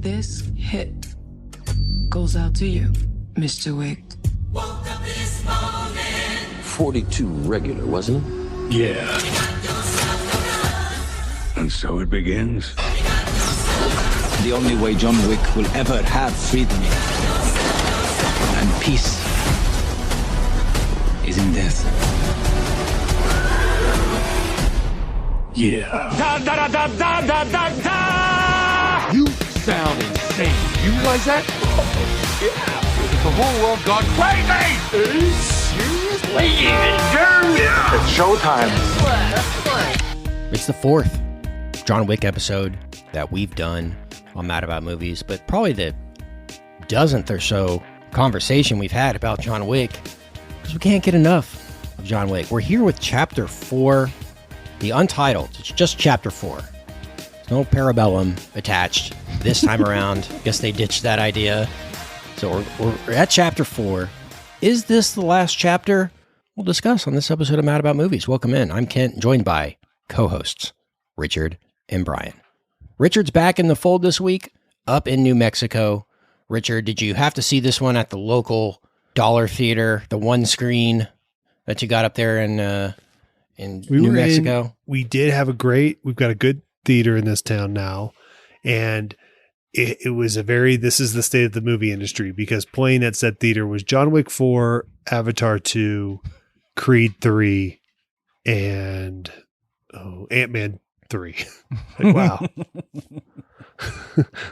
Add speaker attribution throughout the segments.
Speaker 1: This hit goes out to you, Mr. Wick.
Speaker 2: 42 regular, wasn't it?
Speaker 3: Yeah. And so it begins.
Speaker 4: The only way John Wick will ever have freedom and peace is in death.
Speaker 3: Yeah.
Speaker 5: Da da da da da da da!
Speaker 3: You sound insane. You realize that? Yeah. The whole world gone crazy! Are you serious? Ladies and germs! It's showtime.
Speaker 6: It's the fourth John Wick episode that we've done on Mad About Movies, but probably the dozenth or so conversation we've had about John Wick, because we can't get enough of John Wick. We're here with Chapter 4, the Untitled. It's just Chapter 4. There's no Parabellum attached this time around. Guess they ditched that idea. So we're at Chapter 4. Is this the last chapter? We'll discuss on this episode of Mad About Movies. Welcome in. I'm Kent, joined by co-hosts Richard and Brian. Richard's back in the fold this week, up in New Mexico. Richard, did you have to see this one at the local dollar theater, the one screen that you got up there in New Mexico?
Speaker 7: We've got a good theater in this town now. And it was this is the state of the movie industry, because playing at said theater was John Wick 4, Avatar 2, Creed 3, and Ant-Man 3. Like, wow.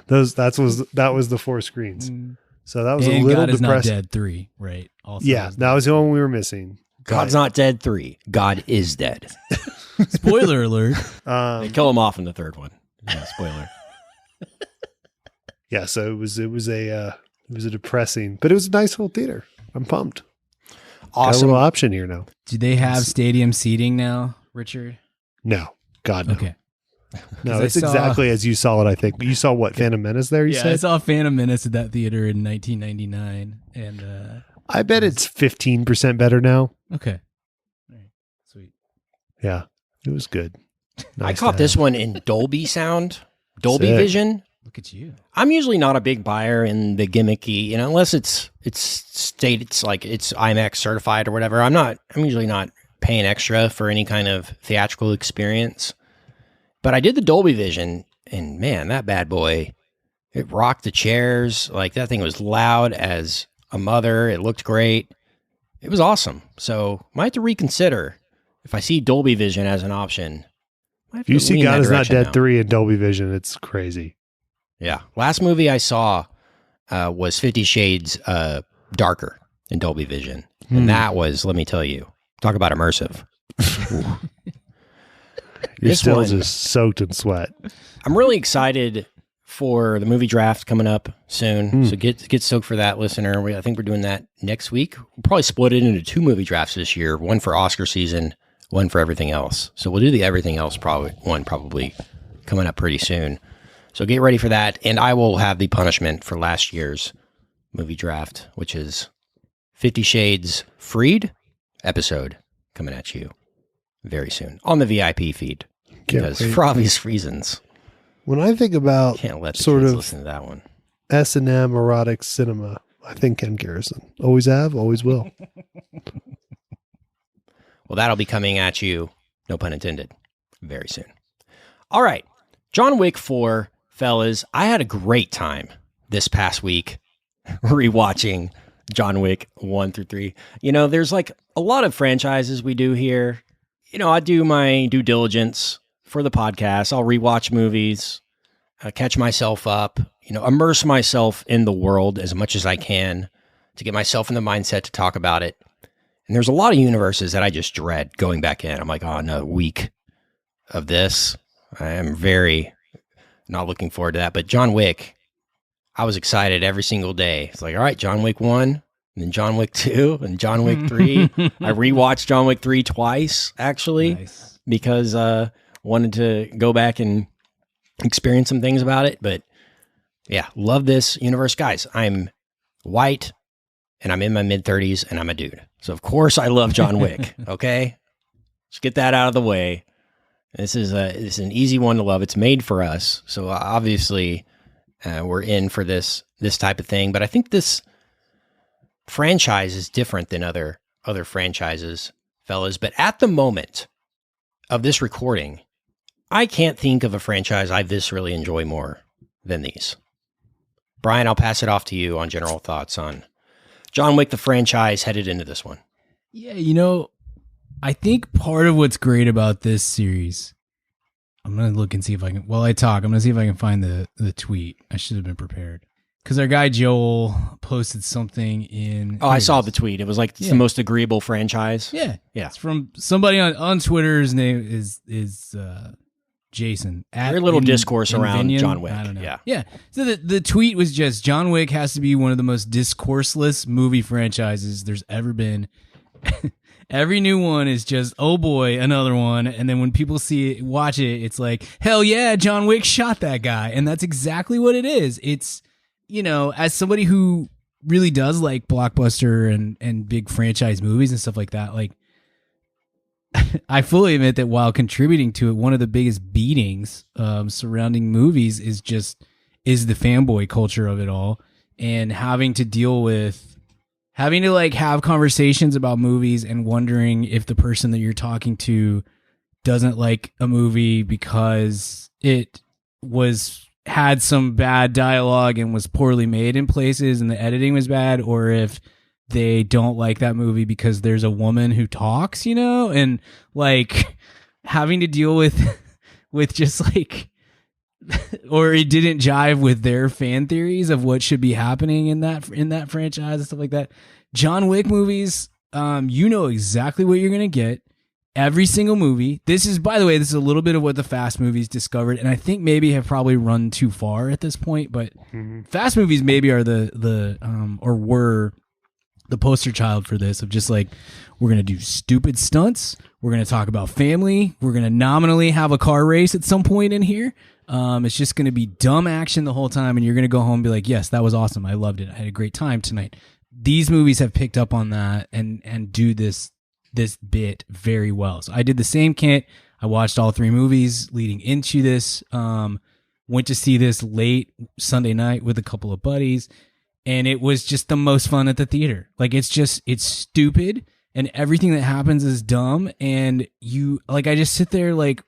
Speaker 7: that was the 4 screens. So that was
Speaker 8: and
Speaker 7: a little
Speaker 8: God is
Speaker 7: depressing.
Speaker 8: Not Dead 3, right? Also
Speaker 7: yeah, that was the one we were missing.
Speaker 6: God's Not Dead 3. God is dead.
Speaker 8: Spoiler alert.
Speaker 6: They kill him off in the third one. Yeah, spoiler.
Speaker 7: Yeah, so it was a depressing, but it was a nice little theater. I'm pumped.
Speaker 6: Awesome.
Speaker 7: Got a little option here now.
Speaker 8: Do they have stadium seating now, Richard?
Speaker 7: No. God, no.
Speaker 8: Okay.
Speaker 7: No, it's exactly as you saw it, I think. You saw what, Phantom Menace there, you said?
Speaker 8: I saw Phantom Menace at that theater in 1999. And
Speaker 7: I bet it's 15% better now.
Speaker 8: Okay. All right. Sweet.
Speaker 7: Yeah, it was good.
Speaker 6: I caught this one in Dolby Sound, Dolby
Speaker 7: Sick.
Speaker 6: Vision.
Speaker 8: Look at you.
Speaker 6: I'm usually not a big buyer in the gimmicky, unless it's like it's IMAX certified or whatever. I'm usually not paying extra for any kind of theatrical experience. But I did the Dolby Vision, and man, that bad boy, it rocked the chairs. Like, that thing was loud as a mother. It looked great. It was awesome. So might have to reconsider if I see Dolby Vision as an option.
Speaker 7: If you see God is Not Dead 3 in Dolby Vision, it's crazy.
Speaker 6: Yeah. Last movie I saw was 50 Shades Darker in Dolby Vision. And that was, let me tell you, talk about immersive.
Speaker 7: You're still just soaked in sweat.
Speaker 6: I'm really excited for the movie draft coming up soon. So get stoked for that, listener. I think we're doing that next week. We'll probably split it into 2 movie drafts this year, one for Oscar season, one for everything else. So we'll do the everything else probably coming up pretty soon. So get ready for that. And I will have the punishment for last year's movie draft, which is 50 Shades Freed episode coming at you very soon on the VIP feed. Because for obvious reasons.
Speaker 7: When I think about
Speaker 6: can't let the
Speaker 7: sort
Speaker 6: kids
Speaker 7: of
Speaker 6: listen to that one.
Speaker 7: S&M erotic cinema, I think Ken Garrison. Always have, always will.
Speaker 6: Well, that'll be coming at you, no pun intended, very soon. All right. John Wick 4, fellas. I had a great time this past week rewatching John Wick 1 through 3. You know, there's like a lot of franchises we do here. You know, I do my due diligence for the podcast. I'll rewatch movies, catch myself up, immerse myself in the world as much as I can to get myself in the mindset to talk about it. And there's a lot of universes that I just dread going back in. I'm like, oh, another week of this. I am very not looking forward to that. But John Wick, I was excited every single day. It's like, all right, John Wick 1, and then John Wick 2, and John Wick 3. I rewatched John Wick 3 twice, actually, because wanted to go back and experience some things about it. But yeah, love this universe. Guys, I'm white, and I'm in my mid-30s, and I'm a dude. So, of course, I love John Wick, okay? Let's get that out of the way. This is an easy one to love. It's made for us. So, obviously, we're in for this type of thing. But I think this franchise is different than other franchises, fellas. But at the moment of this recording, I can't think of a franchise I viscerally enjoy more than these. Brian, I'll pass it off to you on general thoughts on John Wick, the franchise, headed into this one.
Speaker 8: Yeah, I think part of what's great about this series, I'm going to look and see if I can, while I talk, I'm going to see if I can find the tweet. I should have been prepared. Because our guy Joel posted something in...
Speaker 6: Oh, I saw the tweet. It was like, it's the most agreeable franchise.
Speaker 8: Yeah.
Speaker 6: Yeah.
Speaker 8: It's from somebody on Twitter. His name is Jason.
Speaker 6: Very little discourse around John Wick.
Speaker 8: I don't know.
Speaker 6: Yeah.
Speaker 8: Yeah. So the tweet was just, John Wick has to be one of the most discourseless movie franchises there's ever been. Every new one is just, oh boy, another one. And then when people watch it, it's like, hell yeah, John Wick shot that guy. And that's exactly what it is. It's, as somebody who really does like blockbuster and big franchise movies and stuff like that, like, I fully admit that while contributing to it, one of the biggest beatings surrounding movies is the fanboy culture of it all, and having to have conversations about movies and wondering if the person that you're talking to doesn't like a movie because it had some bad dialogue and was poorly made in places and the editing was bad, or if they don't like that movie because there's a woman who talks, and like having to deal with just like, or it didn't jive with their fan theories of what should be happening in that franchise and stuff like that. John Wick movies, exactly what you're going to get. Every single movie. This is a little bit of what the Fast movies discovered, and I think maybe have probably run too far at this point, but Fast movies maybe are were the poster child for this, of just like, we're going to do stupid stunts. We're going to talk about family. We're going to nominally have a car race at some point in here. It's just going to be dumb action the whole time. And you're going to go home and be like, yes, that was awesome. I loved it. I had a great time tonight. These movies have picked up on that and do this bit very well. So I did the same, Kent. I watched all 3 movies leading into this. Went to see this late Sunday night with a couple of buddies, and it was just the most fun at the theater. Like, it's stupid, and everything that happens is dumb, and I just sit there like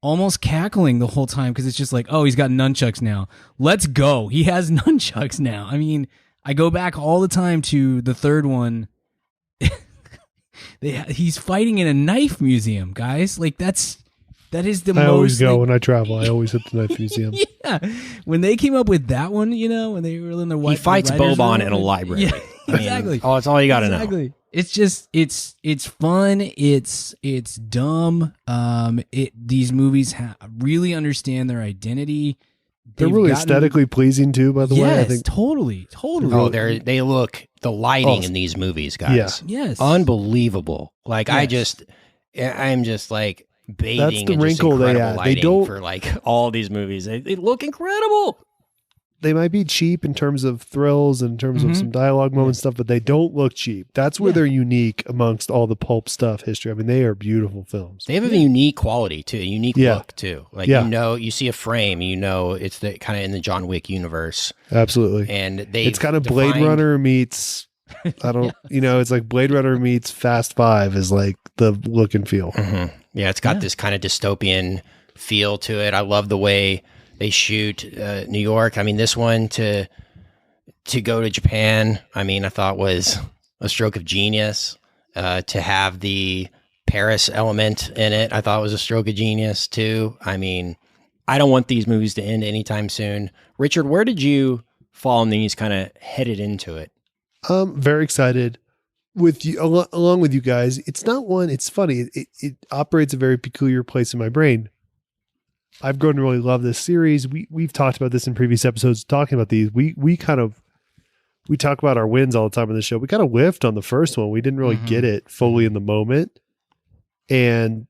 Speaker 8: almost cackling the whole time, because it's just like, oh, he's got nunchucks now. Let's go. He has nunchucks now. I mean, I go back all the time to the third one. He's fighting in a knife museum, guys. Like, that is the most. I
Speaker 7: always go when I travel. I always hit the knife museum.
Speaker 8: Yeah, when they came up with that one, when they were in their white,
Speaker 6: he fights Boban in a library.
Speaker 8: Yeah, exactly.
Speaker 6: Oh, that's all you got to know.
Speaker 8: It's just it's fun. It's dumb. These movies really understand their identity.
Speaker 7: They're really aesthetically pleasing too, by the way. I think
Speaker 8: totally.
Speaker 6: Oh, they look, the lighting in these movies, guys.
Speaker 8: Yeah. Yes.
Speaker 6: Unbelievable. Like, yes. I'm just like bathing
Speaker 7: That's the
Speaker 6: in
Speaker 7: wrinkle
Speaker 6: just incredible
Speaker 7: they add.
Speaker 6: lighting
Speaker 7: They don't,
Speaker 6: for like all these movies. They look incredible.
Speaker 7: They might be cheap in terms of thrills and in terms of some dialogue moments stuff, but they don't look cheap. That's where they're unique amongst all the pulp stuff history. I mean, they are beautiful films.
Speaker 6: They have a unique quality too, a unique look too. Like, you see a frame, it's the kind of in the John Wick universe.
Speaker 7: Absolutely.
Speaker 6: And
Speaker 7: it's kind of Blade Runner meets, it's like Blade Runner meets Fast 5 is like the look and feel.
Speaker 6: Mm-hmm. Yeah. It's got this kind of dystopian feel to it. I love the way they shoot New York. I mean, this one to go to Japan, I thought was a stroke of genius. To have the Paris element in it, I thought was a stroke of genius too. I mean, I don't want these movies to end anytime soon. Richard, where did you fall in these kind of headed into it?
Speaker 7: Very excited with you, along with you guys. It's not one, it's funny. It operates a very peculiar place in my brain. I've grown to really love this series. We've talked about this in previous episodes, talking about these. We talk about our wins all the time on the show. We kind of whiffed on the first one. We didn't really get it fully in the moment, and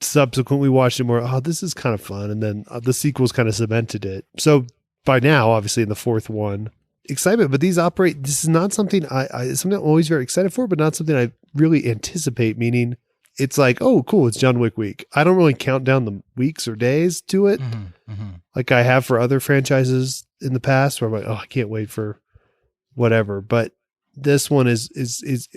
Speaker 7: subsequently watched it more. Oh, this is kind of fun. And then the sequels kind of cemented it. So by now, obviously in the fourth one, excitement, but this is not something it's something I'm always very excited for, but not something I really anticipate, meaning it's like, oh, cool, it's John Wick week. I don't really count down the weeks or days to it like I have for other franchises in the past, where I'm like, oh, I can't wait for whatever. But this one is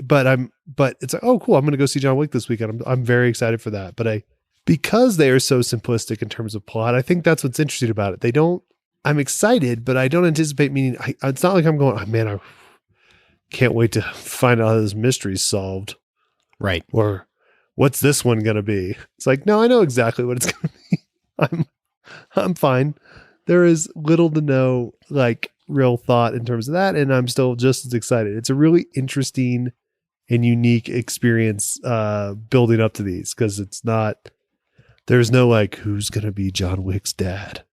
Speaker 7: but it's like, oh, cool, I'm going to go see John Wick this weekend. I'm very excited for that. But because they are so simplistic in terms of plot, I think that's what's interesting about it. I'm excited, but I don't anticipate meaning. It's not like I'm going, oh man, I can't wait to find out how this mystery's solved.
Speaker 6: Right.
Speaker 7: Or what's this one going to be? It's like, no, I know exactly what it's going to be. I'm fine. There is little to no like real thought in terms of that. And I'm still just as excited. It's a really interesting and unique experience building up to these. Cause there's no like, who's going to be John Wick's dad?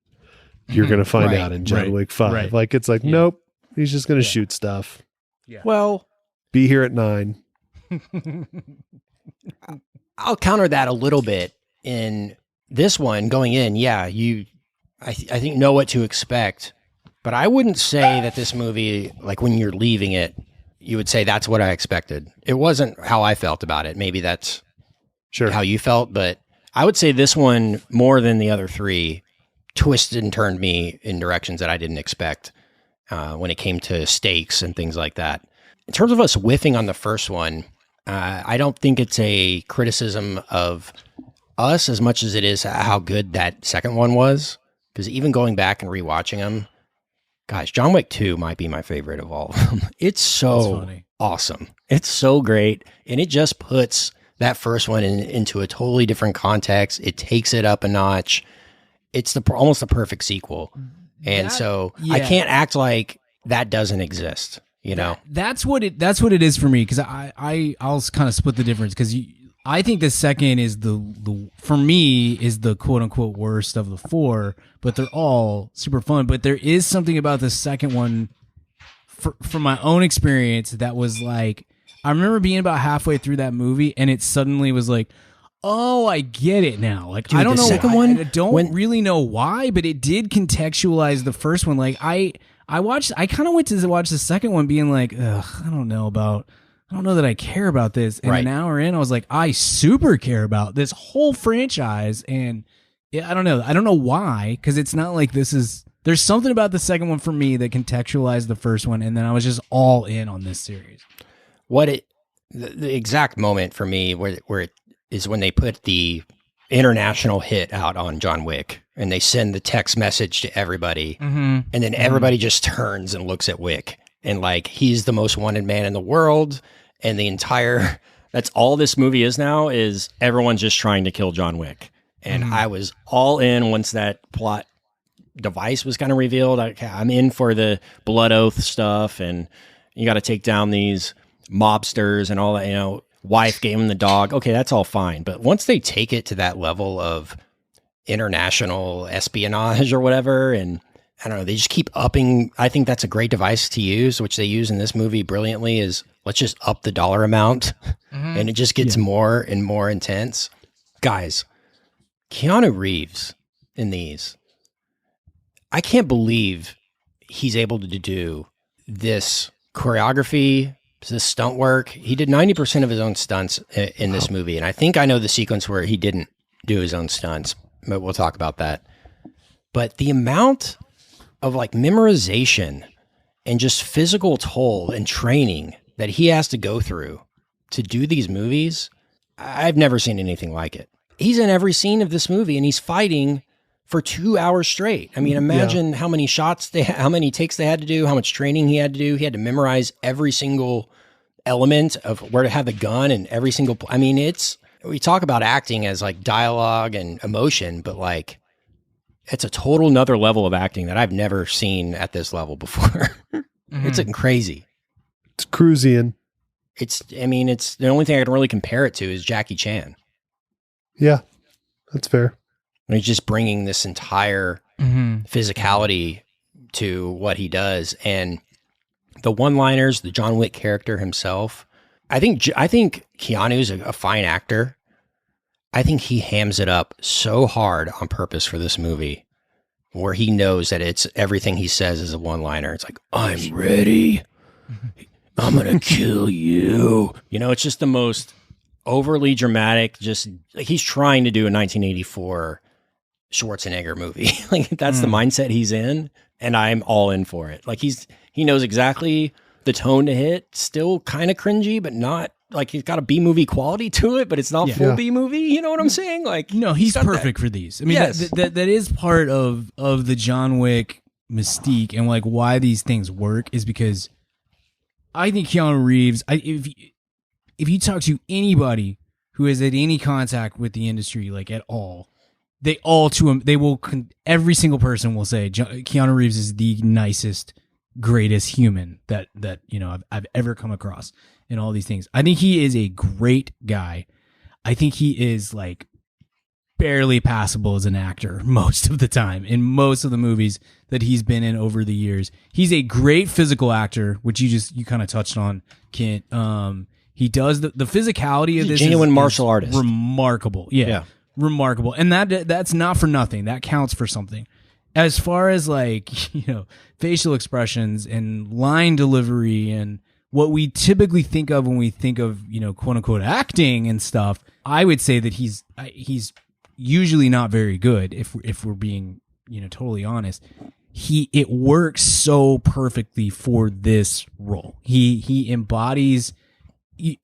Speaker 7: You're going to find out in John Wick 5. Right. Like, it's like, nope, he's just going to shoot stuff.
Speaker 6: Yeah. Well,
Speaker 7: be here at 9.
Speaker 6: I'll counter that a little bit in this one going in. Yeah, I think know what to expect, but I wouldn't say that this movie, like when you're leaving it, you would say that's what I expected. It wasn't how I felt about it. Maybe that's how you felt, but I would say this one more than the other three twisted and turned me in directions that I didn't expect when it came to stakes and things like that. In terms of us whiffing on the first one, I don't think it's a criticism of us as much as it is how good that second one was. Because even going back and rewatching them, guys, John Wick 2 might be my favorite of all of them. It's so awesome. It's so great. And it just puts that first one into a totally different context. It takes it up a notch. It's almost the perfect sequel. And I can't act like that doesn't exist. You know,
Speaker 8: that's what it is for me. Cause I'll kind of split the difference. Cause I think the second is for me is the quote unquote worst of the 4, but they're all super fun. But there is something about the second one from my own experience that was like, I remember being about halfway through that movie and it suddenly was like, oh, I get it now. Like, dude, I don't know. Second one, I don't really know why, but it did contextualize the first one. Like I kind of went to watch the second one being like, ugh, I don't know that I care about this. And an hour in, I was like, I super care about this whole franchise. And I don't know why, because it's not like there's something about the second one for me that contextualized the first one. And then I was just all in on this series.
Speaker 6: The exact moment for me where it is when they put the international hit out on John Wick and they send the text message to everybody. And then everybody just turns and looks at Wick and like, he's the most wanted man in the world. And that's all this movie is now, is everyone's just trying to kill John Wick. And I was all in once that plot device was kind of revealed. I'm in for the blood oath stuff, and you got to take down these mobsters and all that, you know, wife gave him the dog. Okay, that's all fine. But once they take it to that level of international espionage or whatever, and I don't know, they just keep upping. I think that's a great device to use, which they use in this movie brilliantly, is let's just up the dollar amount and it just gets more and more intense. Guys, Keanu Reeves in these, I can't believe he's able to do this choreography, this stunt work. He did 90% of his own stunts in this movie. And I think I know the sequence where he didn't do his own stunts, but we'll talk about that. But the amount of like memorization and just physical toll and training that he has to go through to do these movies, I've never seen anything like it. He's in every scene of this movie and he's fighting for 2 hours straight. I mean, imagine how many how many takes they had to do, how much training he had to do. He had to memorize every single element of where to have the gun and every single, I mean, we talk about acting as like dialogue and emotion, but like it's a total nother level of acting that I've never seen at this level before. It's crazy.
Speaker 7: It's Cruisian.
Speaker 6: It's the only thing I can really compare it to is Jackie Chan.
Speaker 7: Yeah, that's fair.
Speaker 6: He's just bringing this entire physicality to what he does. And the one-liners, the John Wick character himself, I think Keanu's a fine actor. I think he hams it up so hard on purpose for this movie, where he knows that it's everything he says is a one-liner. It's like, I'm ready. I'm going to kill you. You know, it's just the most overly dramatic. Just like he's trying to do a 1984 Schwarzenegger movie. Like that's the mindset he's in, and I'm all in for it. Like he knows exactly the tone to hit. Still kind of cringy, but not like he's got a B movie quality to it. But it's not full B movie. You know what I'm saying? Like
Speaker 8: no, he's perfect for these. I mean,
Speaker 6: Yes.
Speaker 8: that is part of the John Wick mystique, and like why these things work is because I think Keanu Reeves. If you talk to anybody who has had any contact with the industry, like at all, every single person will say Keanu Reeves is the nicest, greatest human that I've ever come across in all these things. I think he is a great guy. I think he is like barely passable as an actor most of the time in most of the movies that he's been in over the years. He's a great physical actor, which you kind of touched on, Kent. He does the physicality of this
Speaker 6: genuine martial artist.
Speaker 8: Remarkable. Yeah. Remarkable. And that's not for nothing. That counts for something. As far as like, facial expressions and line delivery and what we typically think of when we think of, quote unquote acting and stuff, I would say that he's usually not very good if we're being, totally honest. It works so perfectly for this role. He embodies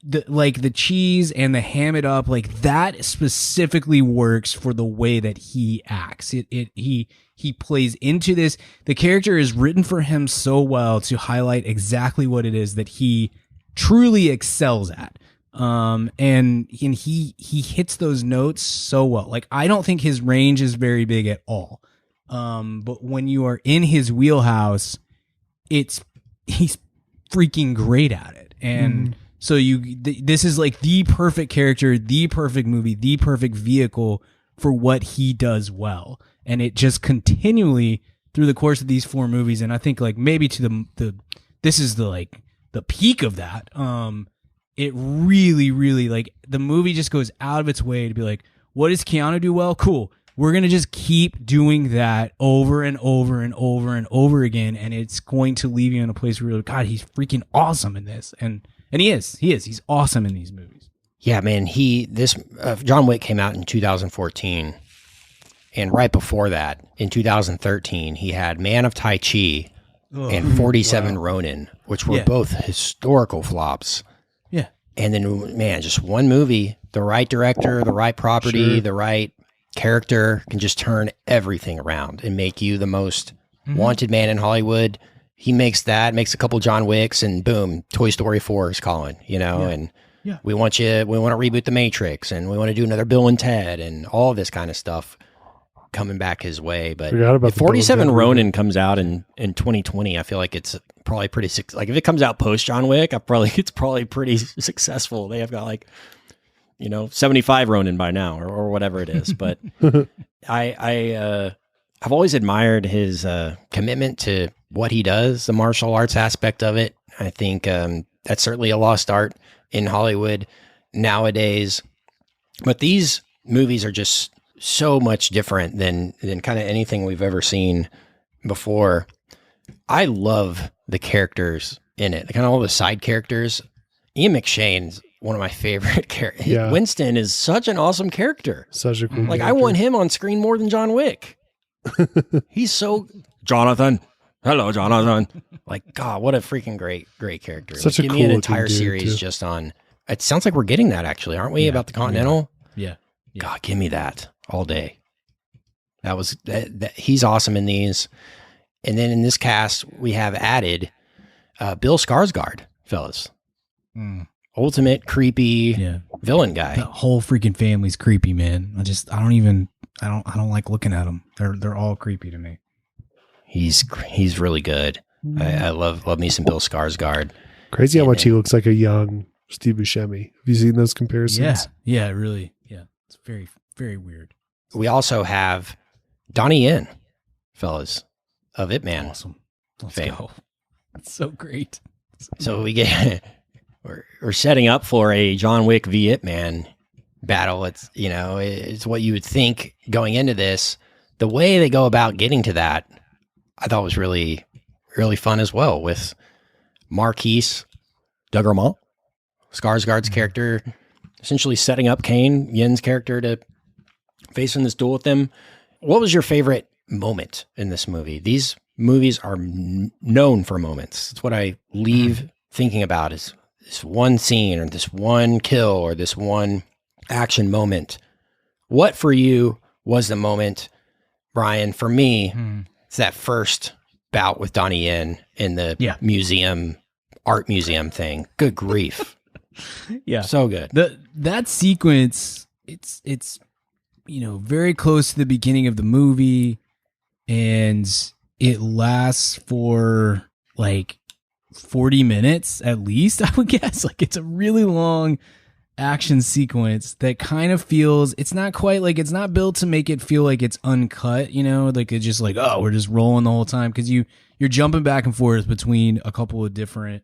Speaker 8: the cheese and the ham it up, like that specifically works for the way that he acts. He plays into this. The character is written for him so well to highlight exactly what it is that he truly excels at. And he hits those notes so well. Like I don't think his range is very big at all. But when you are in his wheelhouse, he's freaking great at it. And so this is like the perfect character, the perfect movie, the perfect vehicle for what he does well. And it just continually through the course of these 4 movies, and I think like maybe to this is the peak of that. It really, really like the movie just goes out of its way to be like, what does Keanu do well? Cool. We're going to just keep doing that over and over and over and over again. And it's going to leave you in a place where you're like, God, he's freaking awesome in this. And he is. He's awesome in these movies.
Speaker 6: Yeah, man. John Wick came out in 2014. And right before that, in 2013, he had Man of Tai Chi and 47 Ronin, which were both historical flops.
Speaker 8: Yeah.
Speaker 6: And then, man, just one movie, the right director, the right property, the right character can just turn everything around and make you the most wanted man in Hollywood. He makes a couple John Wicks, and boom, Toy Story 4 is calling, and we want to reboot The Matrix, and we want to do another Bill and Ted, and all this kind of stuff coming back his way. But if 47 Ronin comes out in 2020, I feel like it's probably pretty, like if it comes out post John Wick, it's probably pretty successful. They have got like, 75 Ronin by now or whatever it is. But I've always admired his commitment to what he does, the martial arts aspect of it. I think that's certainly a lost art in Hollywood nowadays. But these movies are just so much different than kind of anything we've ever seen before. I love the characters in it, kind of all the side characters. Ian McShane's one of my favorite characters.
Speaker 7: Yeah.
Speaker 6: Winston is such an awesome character.
Speaker 7: Such a cool
Speaker 6: Like
Speaker 7: character.
Speaker 6: I want him on screen more than John Wick. He's so Jonathan. Hello, Jonathan. Like, God, what a freaking great character.
Speaker 7: Such a
Speaker 6: give
Speaker 7: cool
Speaker 6: me an
Speaker 7: looking
Speaker 6: entire
Speaker 7: dude,
Speaker 6: series
Speaker 7: too.
Speaker 6: just on. It sounds like we're getting that actually, aren't we? About the Continental.
Speaker 8: Yeah.
Speaker 6: God, give me that all day. He's awesome in these. And then in this cast, we have added Bill Skarsgård, fellas. Ultimate creepy villain guy.
Speaker 8: The whole freaking family's creepy, man. I don't like looking at them. They're all creepy to me.
Speaker 6: He's really good. I love me some Bill Skarsgård.
Speaker 7: Crazy how much he looks like a young Steve Buscemi. Have you seen those comparisons?
Speaker 8: Yeah, really. Yeah. It's very, very weird.
Speaker 6: We also have Donnie Yen, fellas, of Ip Man.
Speaker 8: Awesome. Let's
Speaker 6: fame.
Speaker 8: go. That's so great.
Speaker 6: So we're setting up for a John Wick v Ip Man battle. It's what you would think going into this. The way they go about getting to that, I thought was really, really fun as well, with Marquise de Gramont, Skarsgård's character, essentially setting up Kane, Yen's character, to face in this duel with him. What was your favorite moment in this movie? These movies are known for moments. It's what I leave thinking about is this one scene or this one kill or this one action moment. What for you was the moment, Brian? For me, it's that first bout with Donnie Yen in the museum, art museum thing. Good grief.
Speaker 8: Yeah.
Speaker 6: So good.
Speaker 8: That sequence, it's very close to the beginning of the movie, and it lasts for like 40 minutes at least, I would guess. Like, it's a really long action sequence that kind of feels, it's not quite like, it's not built to make it feel like it's uncut, like it's just like, oh, we're just rolling the whole time, because you're jumping back and forth between a couple of different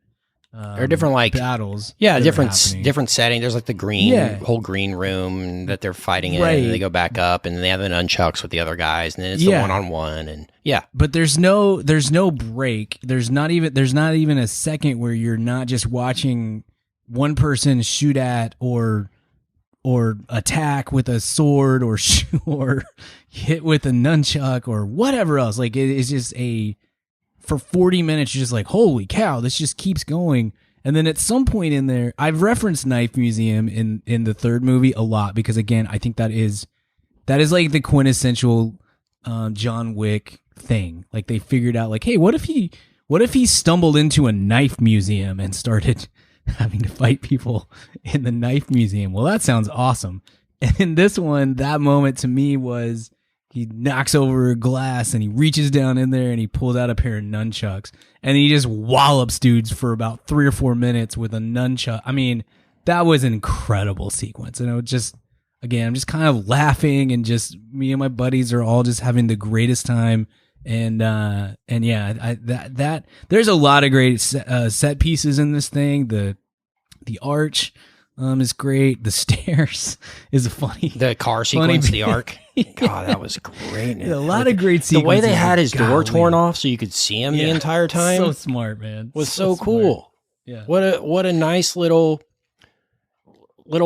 Speaker 6: there are different like
Speaker 8: battles.
Speaker 6: Yeah, different setting. There's like the whole green room that they're fighting in, and they go back up, and then they have an nunchucks with the other guys, and then it's the one-on-one, and
Speaker 8: But there's no break. There's not even a second where you're not just watching one person shoot at or attack with a sword or hit with a nunchuck or whatever else. Like, it is just for 40 minutes, you're just like, holy cow, this just keeps going. And then at some point in there, I've referenced Knife Museum in the third movie a lot, because again, I think that is like the quintessential John Wick thing. Like, they figured out like, hey, what if he stumbled into a knife museum and started having to fight people in the knife museum? Well, that sounds awesome. And in this one, that moment to me was, he knocks over a glass and he reaches down in there and he pulls out a pair of nunchucks and he just wallops dudes for about 3 or 4 minutes with a nunchuck. I mean, that was an incredible sequence. And it was just, again, I'm just kind of laughing, and just me and my buddies are all just having the greatest time. And yeah, that there's a lot of great set pieces in this thing. The arch is great. The stairs is the
Speaker 6: car sequence, the arc. God, that was great.
Speaker 8: Yeah, a lot of great sequences.
Speaker 6: The way they had his door torn off so you could see him the entire time.
Speaker 8: So smart, man.
Speaker 6: Was so cool.
Speaker 8: Yeah.
Speaker 6: What a nice little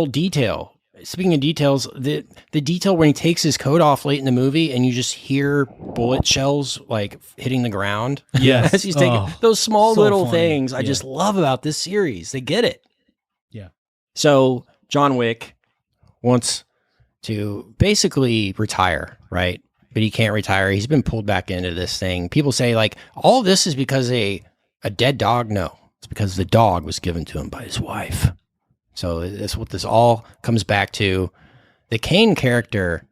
Speaker 6: detail. Speaking of details, the detail when he takes his coat off late in the movie and you just hear bullet shells like hitting the ground.
Speaker 8: Yes.
Speaker 6: As he's taking those small
Speaker 8: so
Speaker 6: little
Speaker 8: funny.
Speaker 6: things I just love about this series. They get it.
Speaker 8: Yeah.
Speaker 6: So John Wick wants to basically retire, right? But he can't retire. He's been pulled back into this thing. People say like, all this is because a dead dog. No, it's because the dog was given to him by his wife. So that's what this all comes back to. The Kane character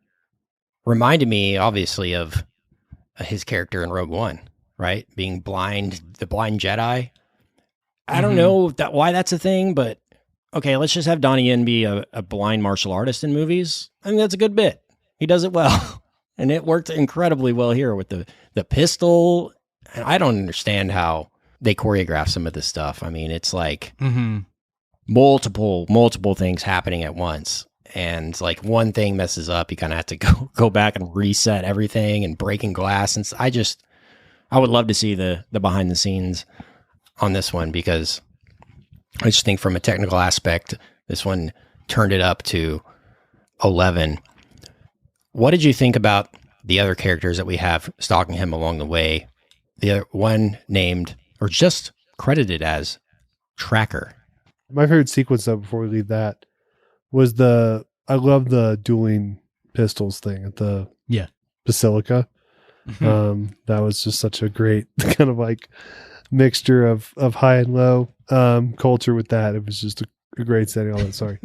Speaker 6: reminded me, obviously, of his character in Rogue One, right? Being blind, the blind Jedi. I don't know why that's a thing, but okay, let's just have Donnie Yen be a blind martial artist in movies. I think that's a good bit. He does it well. And it worked incredibly well here with the pistol. And I don't understand how they choreograph some of this stuff. I mean, it's like multiple things happening at once. And like one thing messes up, you kind of have to go back and reset everything, and breaking glass. And I would love to see the behind the scenes on this one, because I just think from a technical aspect, this one turned it up to 11. What did you think about the other characters that we have stalking him along the way? The other one named, or just credited as, Tracker.
Speaker 7: My favorite sequence, though, before we leave that, was I love the dueling pistols thing at the Basilica. That was just such a great kind of like mixture of high and low culture with that. It was just a great setting. All that. Sorry.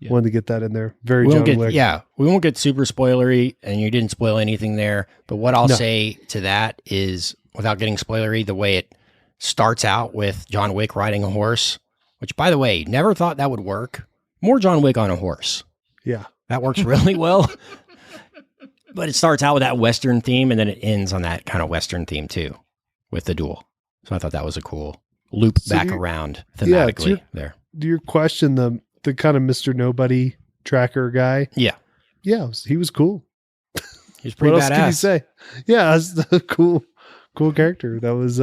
Speaker 7: Wanted to get that in there. Very John Wick.
Speaker 6: Yeah, we won't get super spoilery, and you didn't spoil anything there. But what I'll say to that is, without getting spoilery, the way it starts out with John Wick riding a horse, which, by the way, never thought that would work. More John Wick on a horse.
Speaker 7: Yeah.
Speaker 6: That works really well. But it starts out with that Western theme, and then it ends on that kind of Western theme, too, with the duel. So I thought that was a cool loop back around thematically there.
Speaker 7: Do your question, the kind of Mr. Nobody Tracker guy?
Speaker 6: Yeah.
Speaker 7: Yeah, he was cool.
Speaker 6: He was pretty badass.
Speaker 7: What else can you say? Yeah, that's a cool character. That was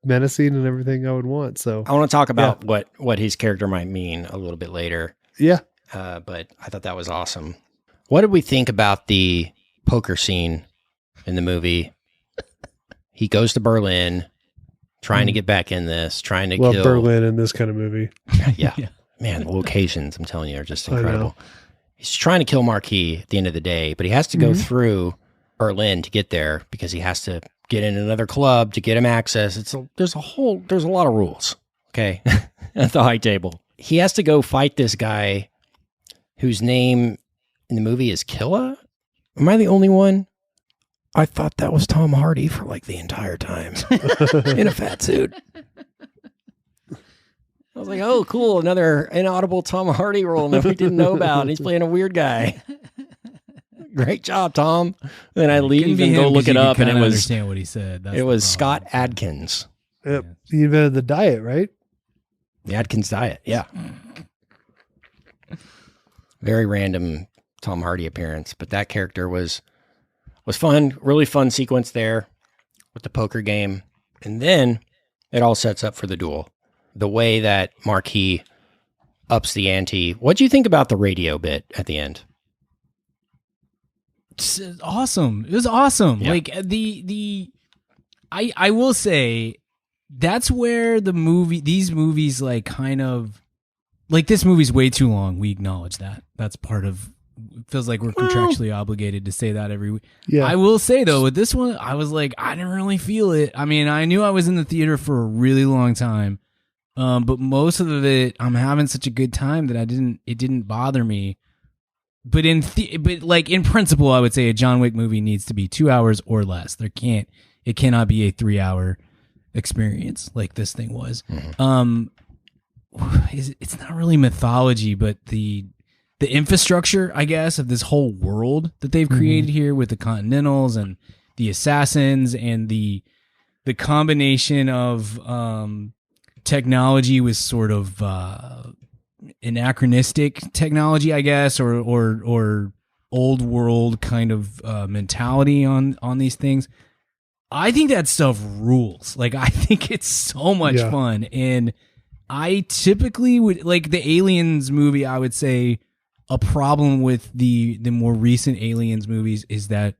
Speaker 7: menacing and everything I would want. So
Speaker 6: I want to talk about what his character might mean a little bit later.
Speaker 7: Yeah.
Speaker 6: But I thought that was awesome. What did we think about the poker scene in the movie? He goes to Berlin, trying to get back in this, trying to kill
Speaker 7: Berlin in this kind of movie.
Speaker 6: Yeah. Man, the locations, I'm telling you, are just incredible. He's trying to kill Marquis at the end of the day, but he has to go through Berlin to get there because he has to get in another club to get him access. There's a lot of rules, okay, at the high table. He has to go fight this guy whose name in the movie is Killa. Am I the only one? I thought that was Tom Hardy for like the entire time in a fat suit. I was like, oh, cool. Another inaudible Tom Hardy role that we didn't know about. He's playing a weird guy. Great job, Tom. Then I leave and go look it up, and it was
Speaker 8: understand what he said. That's
Speaker 6: it was Scott Adkins.
Speaker 7: Yep. He invented the diet, right?
Speaker 6: The Adkins diet. Yeah. Very random Tom Hardy appearance, but that character was fun. Really fun sequence there with the poker game. And then it all sets up for the duel. The way that Marquis ups the ante. What do you think about the radio bit at the end?
Speaker 8: It's awesome. It was awesome.
Speaker 6: Yeah.
Speaker 8: Like I will say that's where these movies like kind of like this movie's way too long. We acknowledge that. That's part of it feels like we're contractually obligated to say that every week.
Speaker 7: Yeah.
Speaker 8: I will say though, with this one, I was like, I didn't really feel it. I mean, I knew I was in the theater for a really long time. But most of it, I'm having such a good time that it didn't bother me. But in principle, I would say a John Wick movie needs to be 2 hours or less. It cannot be a 3-hour experience like this thing was.
Speaker 6: Mm-hmm.
Speaker 8: It's not really mythology, but the infrastructure, I guess, of this whole world that they've created here with the Continentals and the assassins and the combination of technology with sort of anachronistic technology, I guess, or old world kind of mentality on these things. I think that stuff rules. Like, I think it's so much fun. And I typically would like the Aliens movie. I would say a problem with the more recent Aliens movies is that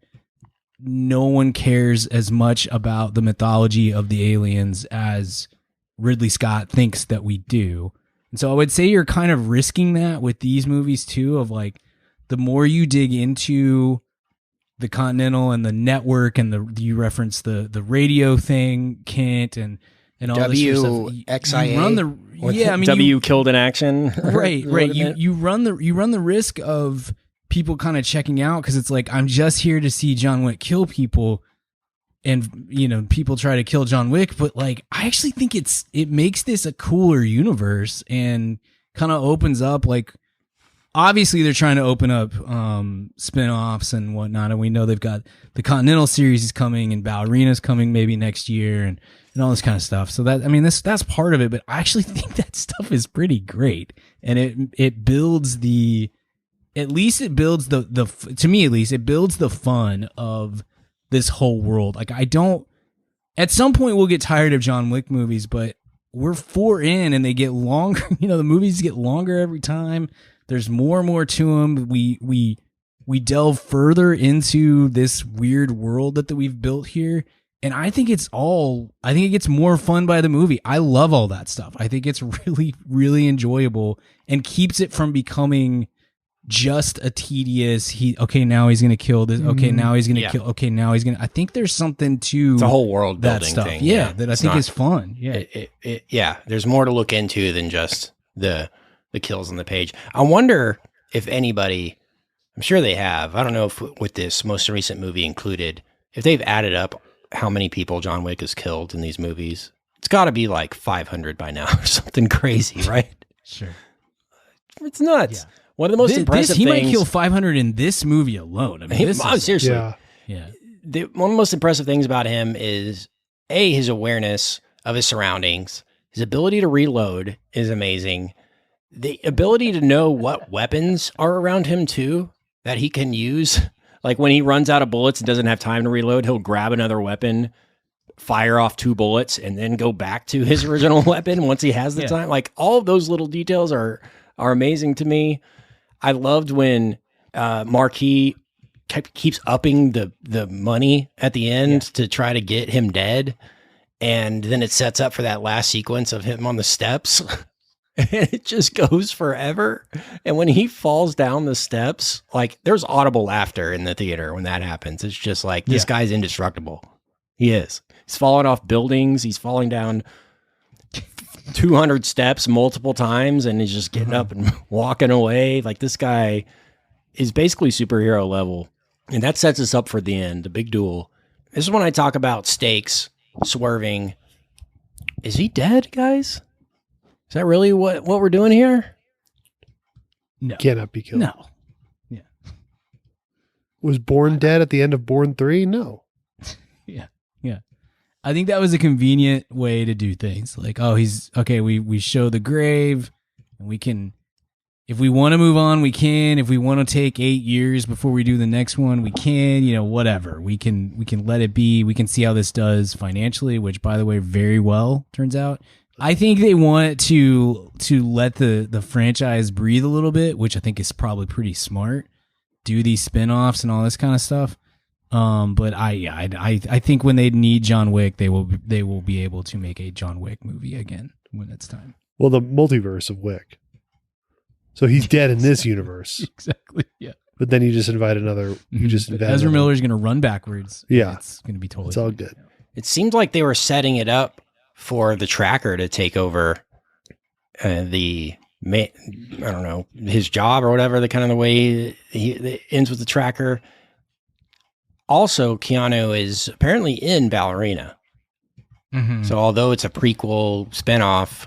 Speaker 8: no one cares as much about the mythology of the aliens as Ridley Scott thinks that we do. And so I would say you're kind of risking that with these movies too, of like the more you dig into the Continental and the network and you reference the radio thing, Kent, and all this sort of stuff. You run the
Speaker 6: W killed in action.
Speaker 8: Right. You run the risk of people kind of checking out because it's like, I'm just here to see John Wick kill people, and people try to kill John Wick, but like I actually think it makes this a cooler universe and kind of opens up, like, obviously they're trying to open up spin-offs and whatnot, and we know they've got the Continental series is coming and Ballerina's coming maybe next year and all this kind of stuff. So that's part of it, but I actually think that stuff is pretty great, and it builds to me at least, it builds the fun of this whole world. Like, at some point we'll get tired of John Wick movies, but we're 4 in and they get longer. The movies get longer every time. There's more and more to them. We delve further into this weird world that we've built here. And I think it gets more fun by the movie. I love all that stuff. I think it's really, really enjoyable and keeps it from becoming just a tedious, now he's going to kill this. Okay, now he's going to kill. Okay, now he's going to. I think there's something to
Speaker 6: it's a whole world
Speaker 8: that
Speaker 6: building
Speaker 8: stuff.
Speaker 6: thing.
Speaker 8: Yeah, that I think is fun. Yeah.
Speaker 6: There's more to look into than just the kills on the page. I wonder if anybody, I'm sure they have, I don't know if with this most recent movie included, if they've added up how many people John Wick has killed in these movies. It's got to be like 500 by now or something crazy, right?
Speaker 8: Sure.
Speaker 6: It's nuts.
Speaker 8: Yeah.
Speaker 6: One of the most impressive
Speaker 8: he
Speaker 6: things...
Speaker 8: might kill 500 in this movie alone. I mean,
Speaker 6: seriously.
Speaker 8: Yeah.
Speaker 6: One of the most impressive things about him is, A, his awareness of his surroundings. His ability to reload is amazing. The ability to know what weapons are around him, too, that he can use. Like, when he runs out of bullets and doesn't have time to reload, he'll grab another weapon, fire off 2 bullets, and then go back to his original weapon once he has the time. Like, all of those little details are amazing to me. I loved when Marquis keeps upping the money at the end to try to get him dead. And then it sets up for that last sequence of him on the steps. And it just goes forever. And when he falls down the steps, like there's audible laughter in the theater when that happens. It's just like, this guy's indestructible. He is. He's falling off buildings. He's falling down 200 steps multiple times, and he's just getting up and walking away. Like, this guy is basically superhero level. And that sets us up for the end, the big duel. This is when I talk about stakes, swerving. Is he dead, guys? Is that really what we're doing here?
Speaker 7: No. Cannot be killed.
Speaker 8: No. Yeah.
Speaker 7: Was Bourne dead at the end of Bourne 3? No.
Speaker 8: Yeah. Yeah. I think that was a convenient way to do things. Like, oh, he's okay. We show the grave, and we can, if we want to move on, we can. If we want to take 8 years before we do the next one, we can. You know, whatever. We can let it be. We can see how this does financially, which, by the way, very well turns out. I think they want to let the franchise breathe a little bit, which I think is probably pretty smart. Do these spin-offs and all this kind of stuff. But I think when they need John Wick, they will be able to make a John Wick movie again when it's time.
Speaker 7: Well, the multiverse of Wick. So he's dead in this universe.
Speaker 8: Exactly. Yeah.
Speaker 7: But then you just invite another. You just invite
Speaker 8: Ezra Miller's going to run backwards.
Speaker 7: Yeah,
Speaker 8: it's going to be totally.
Speaker 7: It's all good.
Speaker 6: It seemed like they were setting it up for the tracker to take over I don't know, his job or whatever, the kind of the way it ends with the tracker. Also, Keanu is apparently in Ballerina. So although it's a prequel spinoff,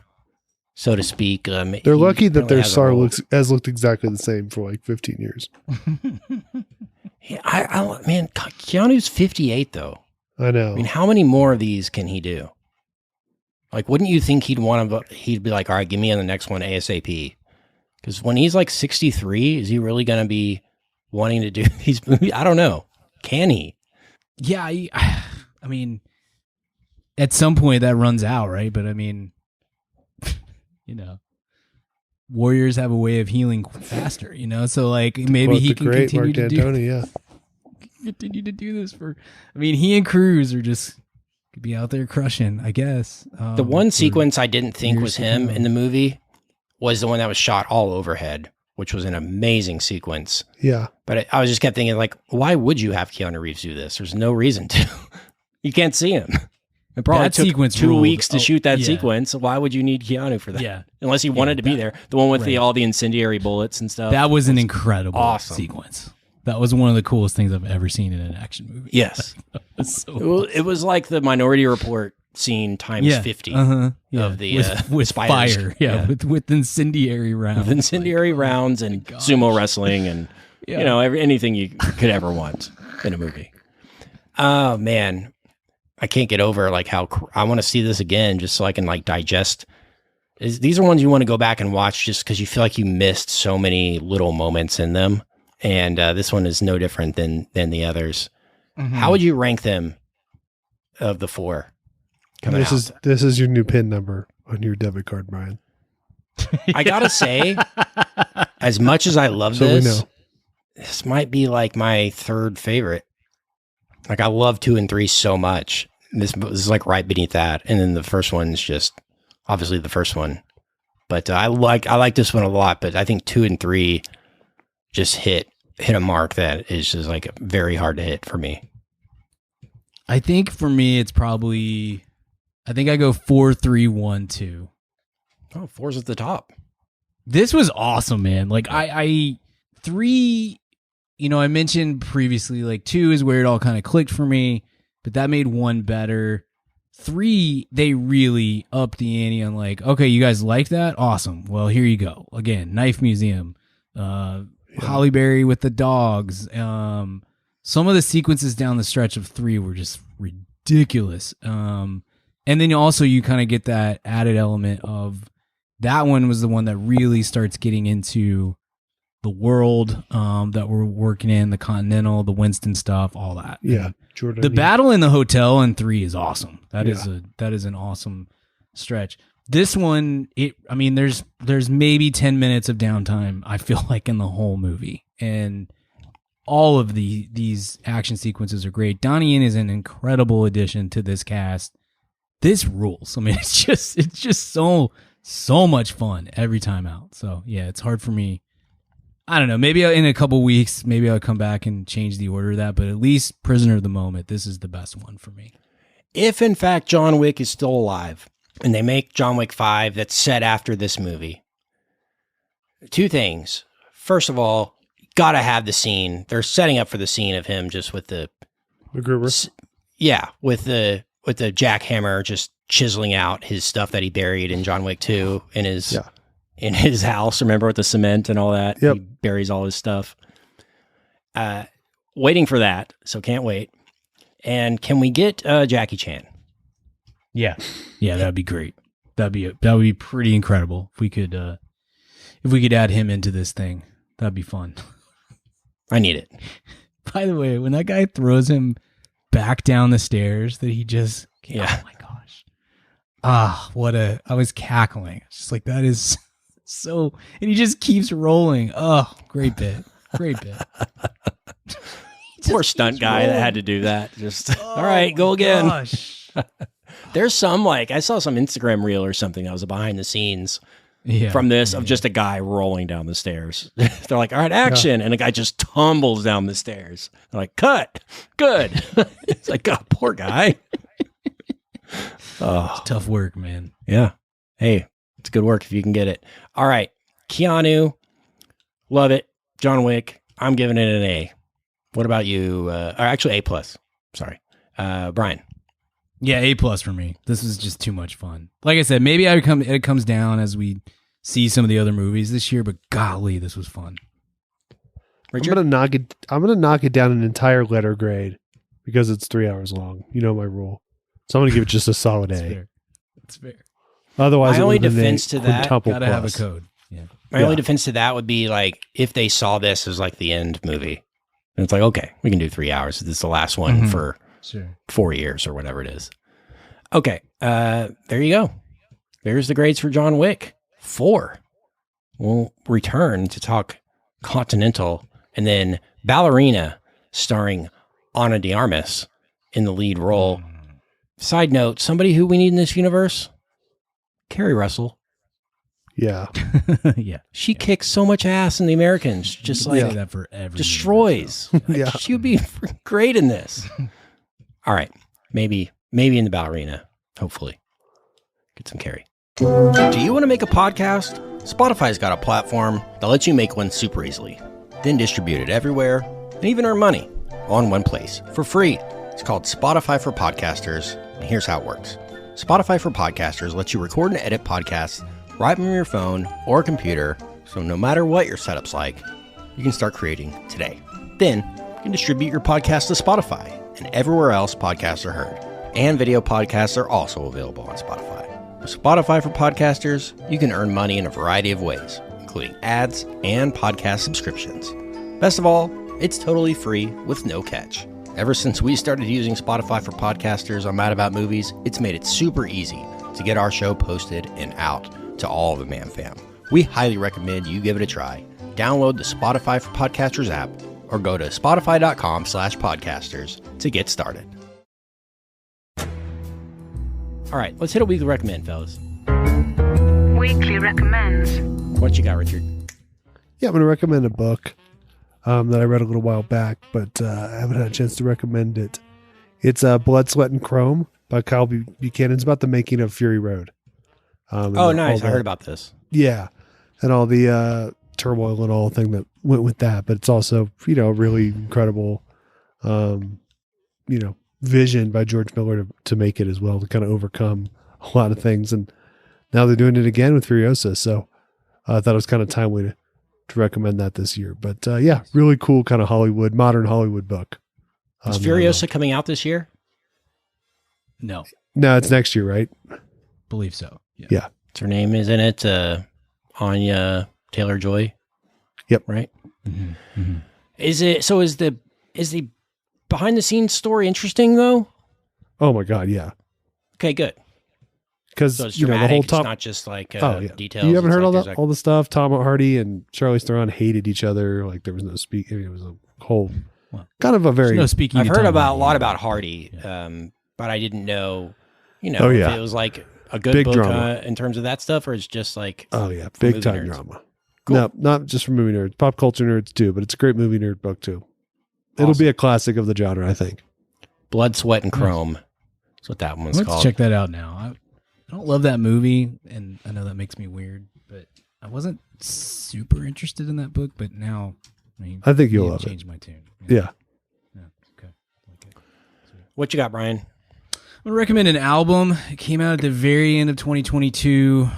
Speaker 6: so to speak,
Speaker 7: they're lucky that their star has looked exactly the same for like 15 years.
Speaker 6: Yeah, man, Keanu's 58 though.
Speaker 7: I know.
Speaker 6: I mean, how many more of these can he do? Like, wouldn't you think he'd be like, all right, give me on the next one ASAP? Because when he's like 63, is he really going to be wanting to do these movies? I don't know. Can he?
Speaker 8: Yeah, I mean, at some point that runs out, right? But I mean, you know, warriors have a way of healing faster, you know? So like maybe he can continue to continue to do this for, I mean, he and Cruz are just could be out there crushing, I guess.
Speaker 6: The one sequence I didn't think was him in the movie was the one that was shot all overhead, which was an amazing sequence.
Speaker 7: Yeah.
Speaker 6: But I was just kept thinking, like, why would you have Keanu Reeves do this? There's no reason to. You can't see him. It probably took 2 weeks to shoot that sequence. So why would you need Keanu for that?
Speaker 8: Yeah.
Speaker 6: Unless he wanted to be there. The one with all the incendiary bullets and stuff.
Speaker 8: That was an incredible
Speaker 6: awesome
Speaker 8: sequence. That was one of the coolest things I've ever seen in an action movie.
Speaker 6: Yes. It was like the Minority Report scene times 50 of the
Speaker 8: with
Speaker 6: spiders.
Speaker 8: Fire. Yeah. With incendiary rounds.
Speaker 6: With incendiary rounds and sumo wrestling and you know, anything you could ever want in a movie. Oh man, I can't get over like how I want to see this again just so I can like digest. These are ones you want to go back and watch just because you feel like you missed so many little moments in them, and this one is no different than the others. How would you rank them of the four?
Speaker 7: This is your new PIN number on your debit card, Brian.
Speaker 6: I gotta say, as much as I love this might be like my third favorite. Like I love 2 and 3 so much. This is like right beneath that, and then the first one's just obviously the first one. But I like this one a lot. But I think 2 and 3 just hit a mark that is just like very hard to hit for me.
Speaker 8: I think for me it's probably I think I go 4, 3, 1, 2.
Speaker 6: Oh, 4's at the top.
Speaker 8: This was awesome, man. Like I 3, you know, I mentioned previously, like 2 is where it all kind of clicked for me, but that made 1 better. 3, they really upped the ante on like, okay, you guys like that? Awesome. Well, here you go. Again, Knife Museum, Halle Berry with the dogs. Some of the sequences down the stretch of 3 were just ridiculous. And then also you kind of get that added element of that one was the one that really starts getting into the world that we're working in, the Continental, the Winston stuff, all that.
Speaker 7: Yeah, Jordan.
Speaker 8: The battle in the hotel in 3 is awesome. That is an awesome stretch. This one, there's maybe 10 minutes of downtime, I feel like, in the whole movie. And all of these action sequences are great. Donnie Yen is an incredible addition to this cast. This rules. I mean, it's just so much fun every time out. So yeah, it's hard for me. I don't know. Maybe in a couple weeks, maybe I'll come back and change the order of that. But at least Prisoner of the Moment, this is the best one for me.
Speaker 6: If in fact John Wick is still alive and they make John Wick 5 that's set after this movie, two things. First of all, gotta have the scene. They're setting up for the scene of him just with the
Speaker 7: MacGruber.
Speaker 6: Yeah, with the jackhammer just chiseling out his stuff that he buried in John Wick 2 in his house. Remember, with the cement and all that?
Speaker 7: Yep.
Speaker 6: He buries all his stuff. Waiting for that, so can't wait. And can we get Jackie Chan?
Speaker 8: Yeah, that'd be great. That would be pretty incredible if we could add him into this thing. That'd be fun.
Speaker 6: I need it.
Speaker 8: By the way, when that guy throws him back down the stairs, that he just oh my gosh, I was cackling. It's just like, that is so, and he just keeps rolling. Oh, great bit.
Speaker 6: Poor stunt guy that had to do that. Just all right, go again.
Speaker 8: Gosh.
Speaker 6: There's some, like, I saw some Instagram reel or something that was a behind the scenes from this of just a guy rolling down the stairs. They're like, all right, action. And the guy just tumbles down the stairs. They're like, cut. Good. It's like, oh, poor guy.
Speaker 8: It's tough work, man.
Speaker 6: Yeah. Hey, it's good work if you can get it. All right. Keanu, love it. John Wick, I'm giving it an A. What about you? Or actually, A+. Sorry. Brian.
Speaker 8: Yeah, A+ for me. This is just too much fun. Like I said, maybe it comes down as we see some of the other movies this year, but golly, this was fun.
Speaker 6: Richard?
Speaker 7: I'm gonna knock it down an entire letter grade because it's 3 hours long. You know my rule. So I'm gonna give it just a solid A.
Speaker 8: That's fair.
Speaker 7: Otherwise,
Speaker 6: my only
Speaker 7: defense
Speaker 6: defense to that,
Speaker 8: gotta have a code. Yeah.
Speaker 6: My only defense to that would be like if they saw this as like the end movie, and it's like, okay, we can do 3 hours. This is the last one for 4 years or whatever it is. Okay, there you go. There's the grades for John Wick 4. We'll return to talk Continental and then Ballerina, starring Ana de Armas in the lead role. Side note: somebody who we need in this universe, Carrie Russell.
Speaker 7: Yeah.
Speaker 8: Yeah.
Speaker 6: She kicks so much ass in The Americans. Just like
Speaker 8: say that for every
Speaker 6: destroys.
Speaker 7: Yeah.
Speaker 6: She would be great in this. All right. Maybe in the Ballerina. Hopefully. Get some Carrie. Do you want to make a podcast? Spotify's got a platform that lets you make one super easily, then distribute it everywhere, and even earn money all in one place for free. It's called Spotify for Podcasters, and here's how it works. Spotify for Podcasters lets you record and edit podcasts right from your phone or computer, so no matter what your setup's like, you can start creating today. Then, you can distribute your podcast to Spotify and everywhere else podcasts are heard. And video podcasts are also available on Spotify. With Spotify for Podcasters, you can earn money in a variety of ways, including ads and podcast subscriptions. Best of all, it's totally free with no catch. Ever since we started using Spotify for Podcasters on Mad About Movies, it's made it super easy to get our show posted and out to all the Man Fam. We highly recommend you give it a try. Download the Spotify for Podcasters app or go to spotify.com/podcasters to get started. All right, let's hit a weekly recommend, fellas.
Speaker 9: Weekly recommends.
Speaker 6: What you got, Richard?
Speaker 7: Yeah, I'm going to recommend a book that I read a little while back, but I haven't had a chance to recommend it. It's Blood, Sweat, and Chrome by Kyle Buchanan. It's about the making of Fury Road.
Speaker 6: Oh, nice. I heard about this.
Speaker 7: Yeah, and all the turmoil and all thing that went with that. But it's also, really incredible, vision by George Miller to make it as well, to kind of overcome a lot of things. And now they're doing it again with Furiosa. So I thought it was kind of timely to recommend that this year. But yeah, really cool kind of modern Hollywood book.
Speaker 6: Is Furiosa coming out this year?
Speaker 8: No,
Speaker 7: it's next year, right?
Speaker 8: Believe so.
Speaker 7: Yeah.
Speaker 6: What's her name is in it? Anya Taylor-Joy.
Speaker 7: Yep.
Speaker 6: Right.
Speaker 8: Mm-hmm. Mm-hmm.
Speaker 6: Is the behind the scenes story interesting though?
Speaker 7: Oh my God. Yeah.
Speaker 6: Okay, good.
Speaker 7: because
Speaker 6: So it's
Speaker 7: you know
Speaker 6: dramatic.
Speaker 7: the whole
Speaker 6: It's
Speaker 7: top.
Speaker 6: not just like
Speaker 7: Yeah.
Speaker 6: details.
Speaker 7: You haven't
Speaker 6: It's
Speaker 7: heard
Speaker 6: like
Speaker 7: all
Speaker 6: there's
Speaker 7: that,
Speaker 6: like-
Speaker 7: all the stuff. Tom Hardy and Charlize Theron hated each other. Like there was no speak. It was a whole kind of a very.
Speaker 8: No speaking.
Speaker 6: I've
Speaker 8: to
Speaker 6: heard
Speaker 8: Tom
Speaker 6: about a
Speaker 8: Hardy.
Speaker 6: lot about Hardy, but I didn't know,
Speaker 7: Oh, yeah.
Speaker 6: if it was like a good
Speaker 7: Big
Speaker 6: book
Speaker 7: drama.
Speaker 6: in terms of that stuff, or it's just like
Speaker 7: Oh yeah,
Speaker 6: for
Speaker 7: big
Speaker 6: movie
Speaker 7: time
Speaker 6: nerds.
Speaker 7: drama.
Speaker 6: Cool.
Speaker 7: No, not just for movie nerds, pop culture nerds too. But it's a great movie nerd book too. It'll
Speaker 6: Awesome.
Speaker 7: be a classic of the genre, I think.
Speaker 6: Blood, Sweat, and Chrome. That's what that one's
Speaker 8: Let's
Speaker 6: called.
Speaker 8: check that out now. I don't love that movie, and I know that makes me weird, but I wasn't super interested in that book. But now,
Speaker 7: I think you'll love it.
Speaker 8: change my tune.
Speaker 7: Yeah.
Speaker 8: Okay. Like it.
Speaker 6: What you got, Brian?
Speaker 8: I'm gonna recommend an album. It came out at the very end of 2022,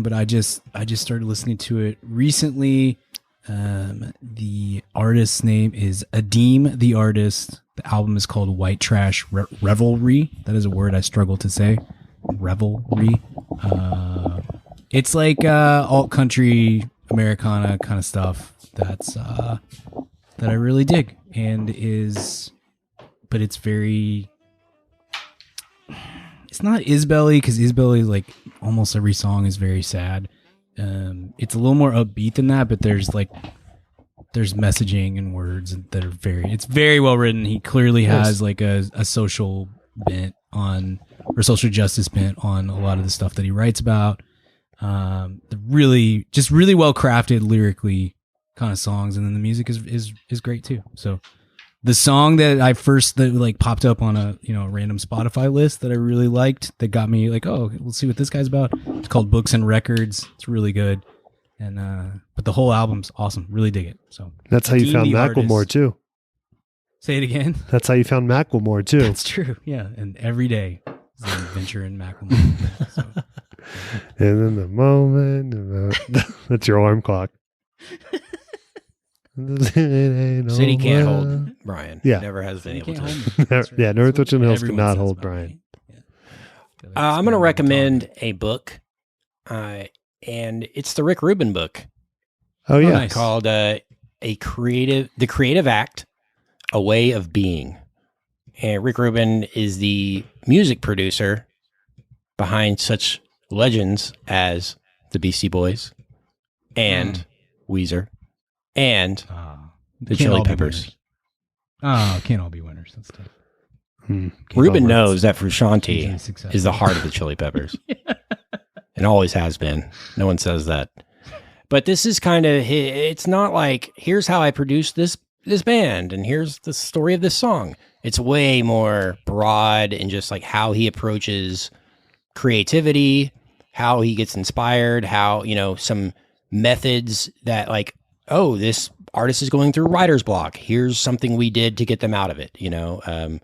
Speaker 8: but I just started listening to it recently. The artist's name is Adeem, the artist. The album is called White Trash Revelry. That is a word I struggle to say. Revelry. It's like alt country Americana kind of stuff. That's that I really dig, and but it's very. It's not Isbelly, because Isbelly, like almost every song is very sad. It's a little more upbeat than that, but there's messaging and words that are it's very well written. He clearly has like a social bent on, or social justice bent on a lot of the stuff that he writes about. The really well crafted lyrically kind of songs, and then the music is great too. So the song that that popped up on a random Spotify list that I really liked, that got me like, oh, we'll see what this guy's about. It's called Books and Records. It's really good, and but the whole album's awesome. Really dig it. So
Speaker 7: That's how you
Speaker 8: Adeem,
Speaker 7: found
Speaker 8: the
Speaker 7: Macklemore
Speaker 8: artist.
Speaker 7: too.
Speaker 8: Say it again.
Speaker 7: That's how you found Macklemore too.
Speaker 8: That's true. Yeah, and every day is an adventure in Macklemore. So.
Speaker 7: And in the moment, that's your alarm clock.
Speaker 6: City can't hold Brian.
Speaker 7: Yeah.
Speaker 6: Never has been able
Speaker 8: Can't
Speaker 6: to.
Speaker 8: hold me. That's right.
Speaker 7: Yeah, North
Speaker 8: That's what
Speaker 7: Richland Hills
Speaker 8: everyone
Speaker 7: cannot
Speaker 8: says
Speaker 7: hold
Speaker 8: about
Speaker 7: Brian.
Speaker 8: me. Yeah.
Speaker 6: I'm going to recommend a book, and it's the Rick Rubin book
Speaker 7: Oh yeah,
Speaker 8: nice.
Speaker 6: called The Creative Act, A Way of Being. And Rick Rubin is the music producer behind such legends as the Beastie Boys and Weezer and the
Speaker 8: Can't
Speaker 6: Chili
Speaker 8: all be
Speaker 6: Peppers.
Speaker 8: winners. Oh, can't all be winners. That's tough.
Speaker 6: Rubin knows that Frusciante
Speaker 8: Usually successful.
Speaker 6: is the heart of the Chili Peppers. And always has been. No one says that. But this is kind of, it's not like, here's how I produced this band and here's the story of this song. It's way more broad and just like how he approaches creativity, how he gets inspired, how, some methods that like, oh, this artist is going through writer's block. Here's something we did to get them out of it, and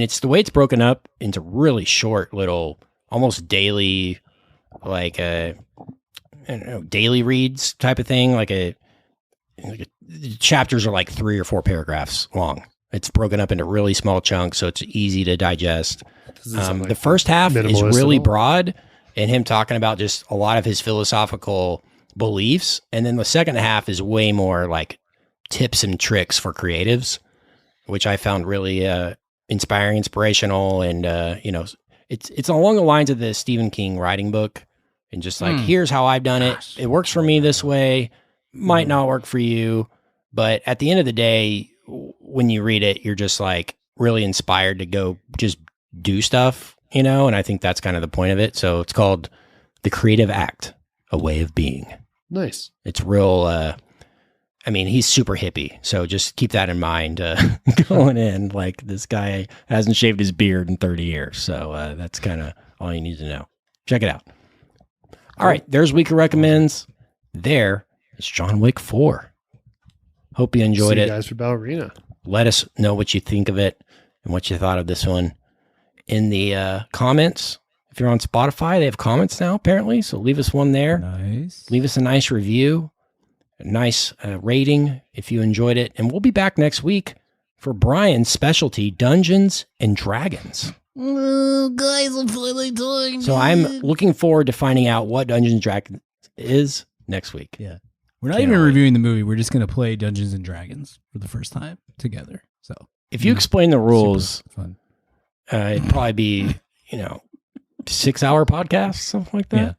Speaker 6: it's the way it's broken up into really short little, almost daily, like daily reads type of thing. Chapters are like 3 or 4 paragraphs long. It's broken up into really small chunks, so it's easy to digest. The first half is
Speaker 7: minimalist
Speaker 6: really
Speaker 7: at all?
Speaker 6: broad, and him talking about just a lot of his philosophical beliefs, and then the second half is way more like tips and tricks for creatives, which I found really inspiring, inspirational, and it's along the lines of the Stephen King writing book, and just like here's how I've done it. It works for me this way, might not work for you, but at the end of the day, when you read it, you're just like really inspired to go just do stuff, and I think that's kind of the point of it. So it's called The Creative Act, A Way of Being.
Speaker 7: nice.
Speaker 6: It's real, he's super hippie, so just keep that in mind going in. Like, this guy hasn't shaved his beard in 30 years, so that's kind of all you need to know. Check it out. All right, there's Week Recommends. There is John Wick 4. Hope you enjoyed
Speaker 7: See you
Speaker 6: it.
Speaker 7: guys for Ballerina.
Speaker 6: Let us know what you think of it and what you thought of this one in the comments. If you're on Spotify, they have comments now, apparently, so leave us one there.
Speaker 8: Nice.
Speaker 6: Leave us a nice review, a nice rating if you enjoyed it. And we'll be back next week for Brian's specialty, Dungeons and Dragons.
Speaker 8: Oh, guys, I'm finally doing
Speaker 6: So I'm looking forward to finding out what Dungeons and Dragons is next week.
Speaker 8: Yeah. We're not
Speaker 6: Can't
Speaker 8: even
Speaker 6: wait.
Speaker 8: reviewing the movie. We're just going to play Dungeons and Dragons for the first time together. So
Speaker 6: If you explain the rules,
Speaker 8: super fun.
Speaker 6: it'd probably be, 6-hour podcast, something like that.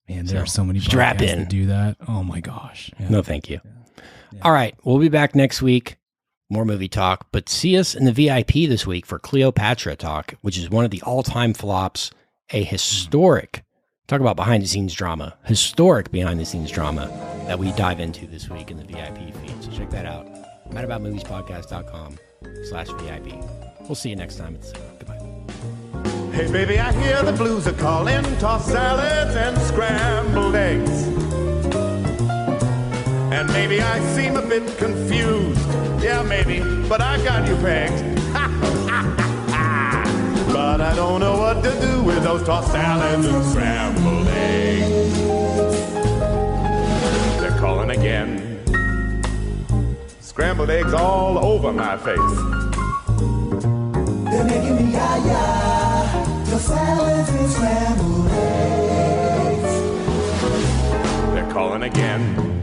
Speaker 8: Yeah. Man, there are so many
Speaker 6: strap
Speaker 8: podcasts
Speaker 6: in.
Speaker 8: that do that. Oh my gosh. Yeah.
Speaker 6: No, thank you. All right. We'll be back next week. More movie talk, but see us in the VIP this week for Cleopatra Talk, which is one of the all-time flops, a historic, talk about behind-the-scenes drama, historic behind-the-scenes drama that we dive into this week in the VIP feed. So check that out. madaboutmoviespodcast.com/VIP. We'll see you next time at the cinema. Goodbye.
Speaker 10: Hey baby, I hear the blues are calling, tossed salads and scrambled eggs. And maybe I seem a bit confused. Yeah, maybe, but I got you pegged. But I don't know what to do with those tossed salads and scrambled eggs. They're calling again. Scrambled eggs all over my face.
Speaker 11: They're making me yah-yah. Your salads and scrambled eggs.
Speaker 10: They're calling again.